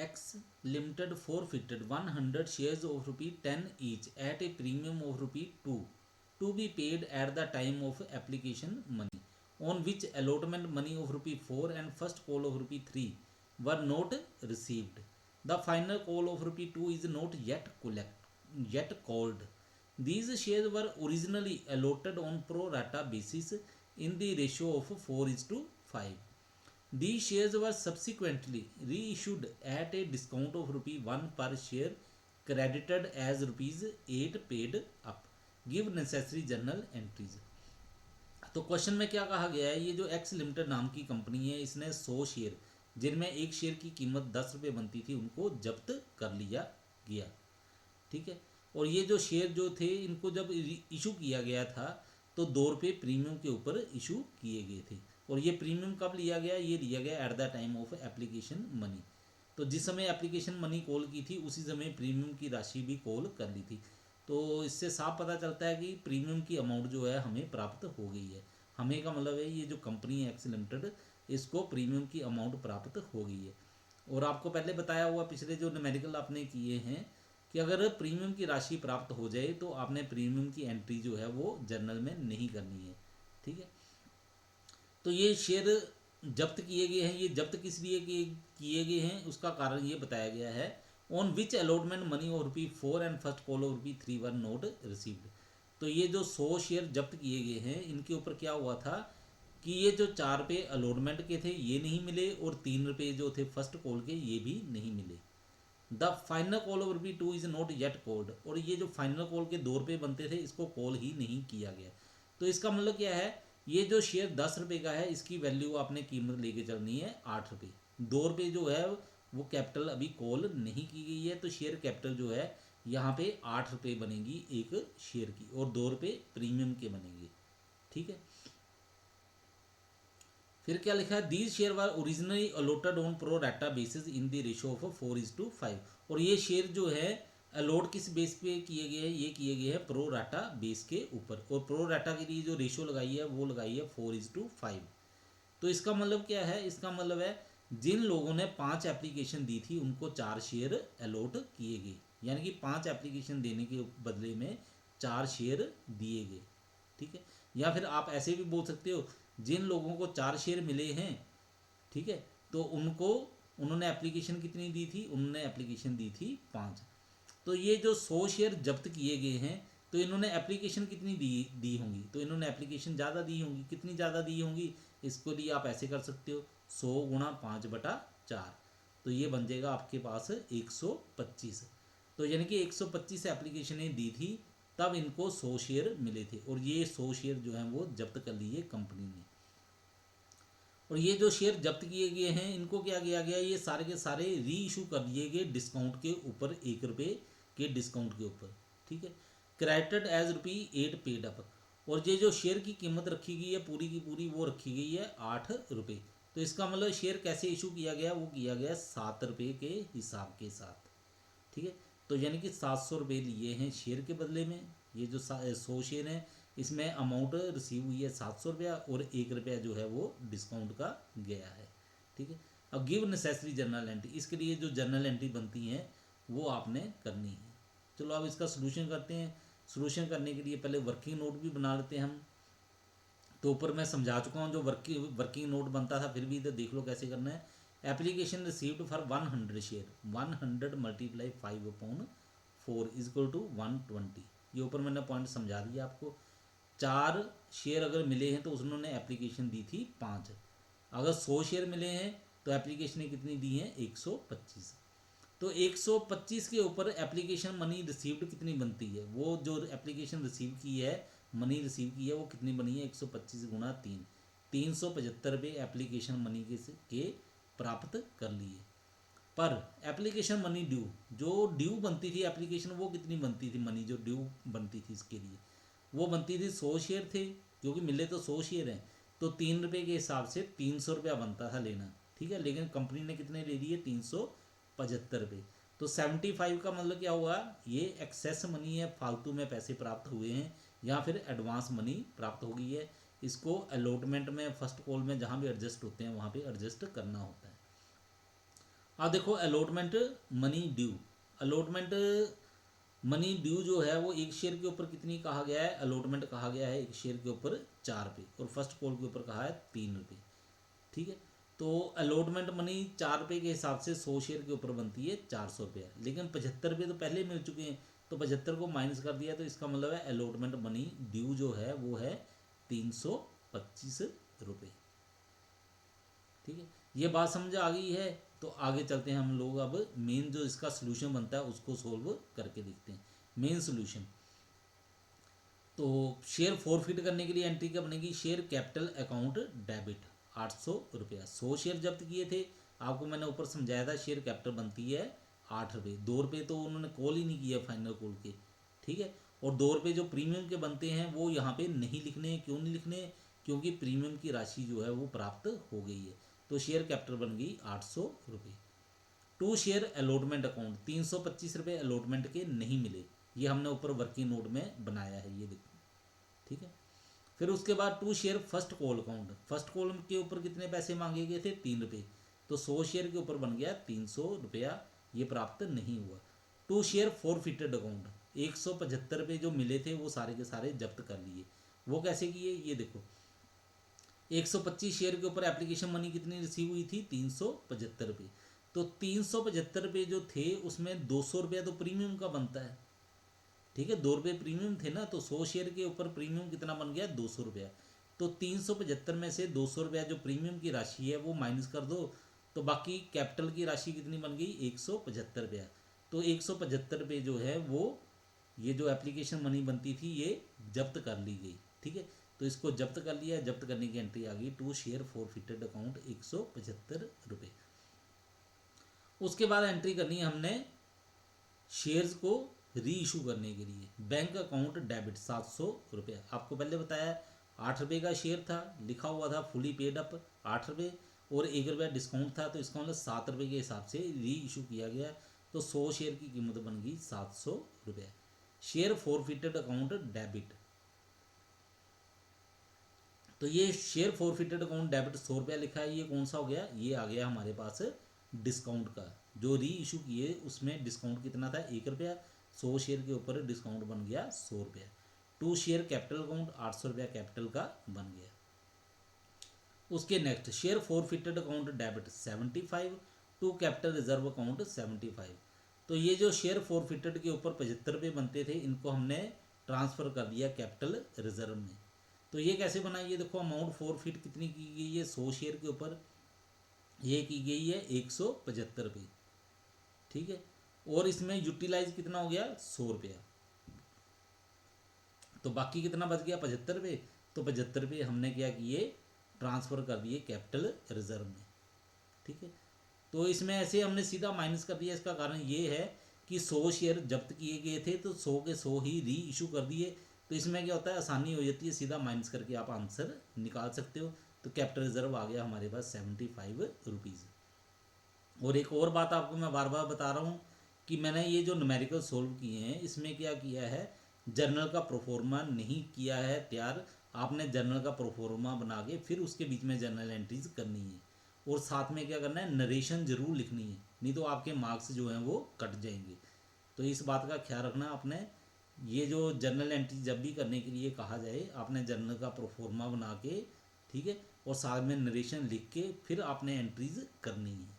X Limited forfeited 100 shares of ₹10 each at a premium of ₹2 to be paid at the time of application money, on which allotment money of ₹4 and first call of ₹3 were not received. The final call of ₹2 is not yet called. These shares were originally allotted on pro rata basis in the ratio of 4:5. These shares were subsequently reissued at a discount of ₹1 per share, credited as ₹8 paid up. Give necessary journal entries. तो question में क्या कहा गया है, ये जो x limited नाम की कंपनी है, इसने 100 शेयर जिनमें एक शेयर की कीमत 10 रुपये बनती थी उनको जब्त कर लिया गया। ठीक है, और ये जो शेयर जो थे इनको जब इशू किया गया था तो 2 रुपये प्रीमियम के ऊपर इशू किए गए थे। और ये प्रीमियम कब लिया गया, ये लिया गया at the time of application money. तो जिस समय एप्लीकेशन मनी कॉल की थी उसी समय प्रीमियम की राशि भी कॉल कर ली थी। तो इससे साफ पता चलता है कि प्रीमियम की अमाउंट जो है हमें प्राप्त हो गई है। हमें का मतलब है ये जो कंपनी है एक्स लिमिटेड, इसको प्रीमियम की अमाउंट प्राप्त हो गई है। और आपको पहले बताया हुआ पिछले जो न्यूमेरिकल आपने किए हैं कि अगर प्रीमियम की राशि प्राप्त हो जाए तो आपने प्रीमियम की एंट्री जो है वो जर्नल में नहीं करनी है। ठीक है, तो ये शेयर जब्त किए गए हैं, ये जब्त किस लिए किए गए हैं उसका कारण ये बताया गया है। ऑन विच अलॉटमेंट मनी और ₹4 एंड फर्स्ट कॉल और ₹3 वर नॉट रिसीव्ड। तो ये जो 100 शेयर जब्त किए गए हैं इनके ऊपर क्या हुआ था कि ये जो 4 रुपये अलॉटमेंट के थे ये नहीं मिले और 3 रुपये जो थे फर्स्ट कॉल के ये भी नहीं मिले। The final call of ₹2 is not yet called. और ये जो फाइनल कॉल के 2 रुपये बनते थे इसको कॉल ही नहीं किया गया। तो इसका मतलब क्या है, ये जो शेयर 10 रुपये का है इसकी वैल्यू आपने कीमत लेके चलनी है 8 रुपये। 2 रुपये जो है वो कैपिटल अभी कॉल नहीं की गई है, तो शेयर कैपिटल जो है यहाँ पे 8 रुपये बनेगी एक शेयर की और 2 रुपये प्रीमियम के बनेंगे। ठीक है, फिर क्या लिखा है, these share were originally allotted on pro rata basis in the ratio of 4:5। और ये शेयर जो है अलॉट किस बेस पे किए गए हैं, ये किए गए हैं प्रो राटा बेस के ऊपर। और प्रो राटा के लिए जो रेशियो लगाई है वो लगाई है 4:5। तो इसका मतलब क्या है, इसका मतलब है जिन लोगों ने 5 एप्लीकेशन दी थी उनको 4 शेयर अलॉट किए गए, यानी कि 5 एप्लीकेशन देने के बदले में 4 शेयर दिए गए। ठीक है, या फिर आप ऐसे भी बोल सकते हो जिन लोगों को 4 शेयर मिले हैं, ठीक है, तो उन्होंने एप्लीकेशन कितनी दी थी, उन्होंने एप्लीकेशन दी थी 5। तो ये जो 100 शेयर जब्त किए गए हैं तो इन्होंने एप्लीकेशन कितनी दी होंगी, तो इन्होंने एप्लीकेशन ज़्यादा दी होंगी। कितनी ज़्यादा दी होंगी, इसको लिए आप ऐसे कर सकते हो 100 गुणा 5/4, तो ये बन जाएगा आपके पास 125। तो यानी कि 125 एप्लीकेशनें दी थी तब इनको 100 शेयर मिले थे और ये 100 शेयर जो हैं वो जब्त कर लिए कंपनी ने। और ये जो शेयर जब्त किए गए हैं इनको क्या किया गया, ये सारे के सारे री इशू कर दिए गए डिस्काउंट के ऊपर, 1 रुपये के डिस्काउंट के ऊपर। ठीक है, क्रेडिटेड एज ₹8 पेड अप। और ये जो शेयर की कीमत रखी गई है पूरी की पूरी वो रखी गई है 8 रुपये। तो इसका मतलब शेयर कैसे इशू किया गया, वो किया गया 7 रुपये के हिसाब के साथ। ठीक है, तो यानी कि 700 रुपये लिए हैं शेयर के बदले में। ये जो 100 शेयर हैं इसमें अमाउंट रिसीव हुई है 700 रुपया और 1 रुपया जो है वो डिस्काउंट का गया है। ठीक है, अब गिव नेसेसरी जर्नल एंट्री, इसके लिए जो जर्नल एंट्री बनती हैं वो आपने करनी है। चलो अब इसका सोल्यूशन करते हैं। सोल्यूशन करने के लिए पहले वर्किंग नोट भी बना लेते हैं हम। तो ऊपर मैं समझा चुका हूँ जो वर्किंग नोट बनता था, फिर भी इधर देख लो कैसे करना है। Application received for 100 share, 100 × 5/4 is equal to 120। ये ऊपर मैंने पॉइंट समझा दिया आपको। 4 शेयर अगर मिले हैं तो उन्होंने एप्लीकेशन दी थी 5। अगर 100 शेयर मिले हैं तो एप्लीकेशन कितनी दी हैं 125। तो 125 के ऊपर एप्लीकेशन मनी रिसीव्ड कितनी बनती है, वो जो एप्लीकेशन रिसीव की है मनी रिसीव की है वो कितनी बनी है 125 गुणा 3, 375 रुपये एप्लीकेशन मनी के प्राप्त कर लिए। पर एप्लीकेशन मनी ड्यू, जो ड्यू बनती थी एप्लीकेशन वो कितनी बनती थी, मनी जो ड्यू बनती थी इसके लिए वो बनती थी 100 शेयर थे, क्योंकि मिले तो 100 शेयर हैं तो 3 रुपये के हिसाब से 300 रुपया बनता था लेना। ठीक है, लेकिन कंपनी ने कितने ले लिए 375 रुपये। तो 75 का मतलब क्या हुआ, ये एक्सेस मनी है, फालतू में पैसे प्राप्त हुए हैं या फिर एडवांस मनी प्राप्त हो गई है। इसको अलॉटमेंट में फर्स्ट कॉल में जहाँ भी एडजस्ट होते हैं वहाँ पे एडजस्ट करना होता है। अब देखो allotment money due, allotment money due जो है वो एक शेयर के ऊपर कितनी कहा गया है, अलॉटमेंट कहा गया है एक शेयर के ऊपर 4 रुपये और फर्स्ट कॉल के ऊपर कहा है 3 रुपये। ठीक है, तो अलॉटमेंट मनी 4 रुपये के हिसाब से 100 शेयर के ऊपर बनती है 400 रुपया, लेकिन 75 रुपये तो पहले मिल चुके हैं, तो 75 को माइनस कर दिया, तो इसका मतलब है अलॉटमेंट मनी ड्यू जो है वो है 325 रुपये। ठीक है, ये बात समझ आ गई है। तो आगे चलते हैं हम लोग, अब मेन जो इसका सोल्यूशन बनता है उसको सोल्व करके देखते हैं। मेन सोल्यूशन, तो शेयर फॉरफिट करने के लिए एंट्री क्या बनेगी, शेयर कैपिटल अकाउंट डेबिट 800 रुपया, 100 शेयर जब्त किए थे, आपको मैंने ऊपर समझाया था शेयर कैपिटल बनती है 8 रुपये, 2 रुपये तो उन्होंने कॉल ही नहीं किया फाइनल कॉल के। ठीक है, और 2 रुपये जो प्रीमियम के बनते हैं वो यहाँ पे नहीं लिखने, क्यों नहीं लिखने, क्योंकि प्रीमियम की राशि जो है वो प्राप्त हो गई है, तो शेयर कैपिटल बन गई 800 रुपये। 2 शेयर अलॉटमेंट अकाउंट, 325 रुपये अलॉटमेंट के नहीं मिले, ये हमने ऊपर वर्किंग नोट में बनाया है, ये देखो। ठीक है, फिर उसके बाद 2 share first call account, first call के ऊपर कितने पैसे मांगे गए थे, 3 रुपये, तो 100 शेयर के ऊपर बन गया 300 रुपया, ये प्राप्त नहीं हुआ। 2 शेयर फॉरफिटेड अकाउंट, 175 रुपये जो मिले थे वो सारे के सारे जब्त कर लिए, वो कैसे किए, ये देखो। 125 शेयर के ऊपर एप्लीकेशन मनी कितनी रिसीव हुई थी, 375 रुपये, तो 375 रुपये जो थे उसमें 200 रुपया तो प्रीमियम का बनता है। ठीक है, 2 रुपये प्रीमियम थे ना, तो 100 शेयर के ऊपर प्रीमियम कितना बन गया, 200 रुपया, तो 375 में से 200 रुपया जो प्रीमियम की राशि है वो माइनस कर दो, तो बाकी कैपिटल की राशि कितनी बन गई, 175 रुपया, तो 175 रुपये जो है वो ये जो एप्लीकेशन मनी बनती थी ये जब्त कर ली गई। ठीक है, तो इसको जब्त कर लिया, जब्त करने की एंट्री आ गई 2 शेयर फॉरफिटेड अकाउंट 175 रुपये। उसके बाद एंट्री करनी है हमने शेयर्स को री इशू करने के लिए, बैंक अकाउंट डेबिट 700 रुपया, आपको पहले बताया 8 रुपये का शेयर था, लिखा हुआ था फुली पेड अप 8 रुपये और 1 रुपया डिस्काउंट था, तो इसका मतलब 7 रुपये के हिसाब से री इशू किया गया, तो 100 शेयर की कीमत बन गई 700 रुपया। शेयर फॉरफिटेड अकाउंट डेबिट, तो ये शेयर फॉरफिटेड अकाउंट डेबिट 100 रुपया लिखा है, ये कौन सा हो गया, ये आ गया हमारे पास डिस्काउंट का, जो री इशू किए उसमें डिस्काउंट कितना था, 1 रुपया, 100 शेयर के ऊपर डिस्काउंट बन गया 100 रुपया। 2 शेयर कैपिटल अकाउंट 800 रुपया कैपिटल का बन गया। उसके next share forfeited account debit 75, 2 capital reserve account 75, तो ये जो शेयर फॉरफिटेड के ऊपर 75 रुपये बनते थे इनको हमने ट्रांसफ़र कर दिया कैपिटल रिजर्व में, तो ये कैसे बना, ये देखो अमाउंट फॉरफिट कितनी की गई है, 100 शेयर के ऊपर ये की गई है 175 रुपये। ठीक है, और इसमें यूटिलाइज कितना हो गया, 100 रुपया, तो बाकी कितना बच गया 75 रुपये, तो 75 रुपये हमने क्या किए, ट्रांसफ़र कर दिए कैपिटल रिजर्व में। ठीक है, तो इसमें ऐसे हमने सीधा माइनस कर दिया, इसका कारण ये है कि 100 शेयर जब्त किए गए थे तो 100 के 100 ही री इशू कर दिए, तो इसमें क्या होता है, आसानी हो जाती है, सीधा माइनस करके आप आंसर निकाल सकते हो, तो कैपिटल रिजर्व आ गया हमारे पास 75 रुपीज़। और एक और बात आपको मैं बार बार बता रहा हूँ कि मैंने ये जो न्यूमेरिकल सोल्व किए हैं इसमें क्या किया है, जर्नल का प्रोफोर्मा नहीं किया है तैयार, आपने जर्नल का प्रोफोर्मा बना के फिर उसके बीच में जर्नल एंट्रीज करनी है, और साथ में क्या करना है, नरेशन जरूर लिखनी है, नहीं तो आपके मार्क्स जो हैं वो कट जाएंगे, तो इस बात का ख्याल रखना आपने। ये जो जर्नल एंट्री जब भी करने के लिए कहा जाए आपने जर्नल का प्रोफोर्मा बना के, ठीक है, और साथ में नरेशन लिख के फिर आपने एंट्रीज करनी है।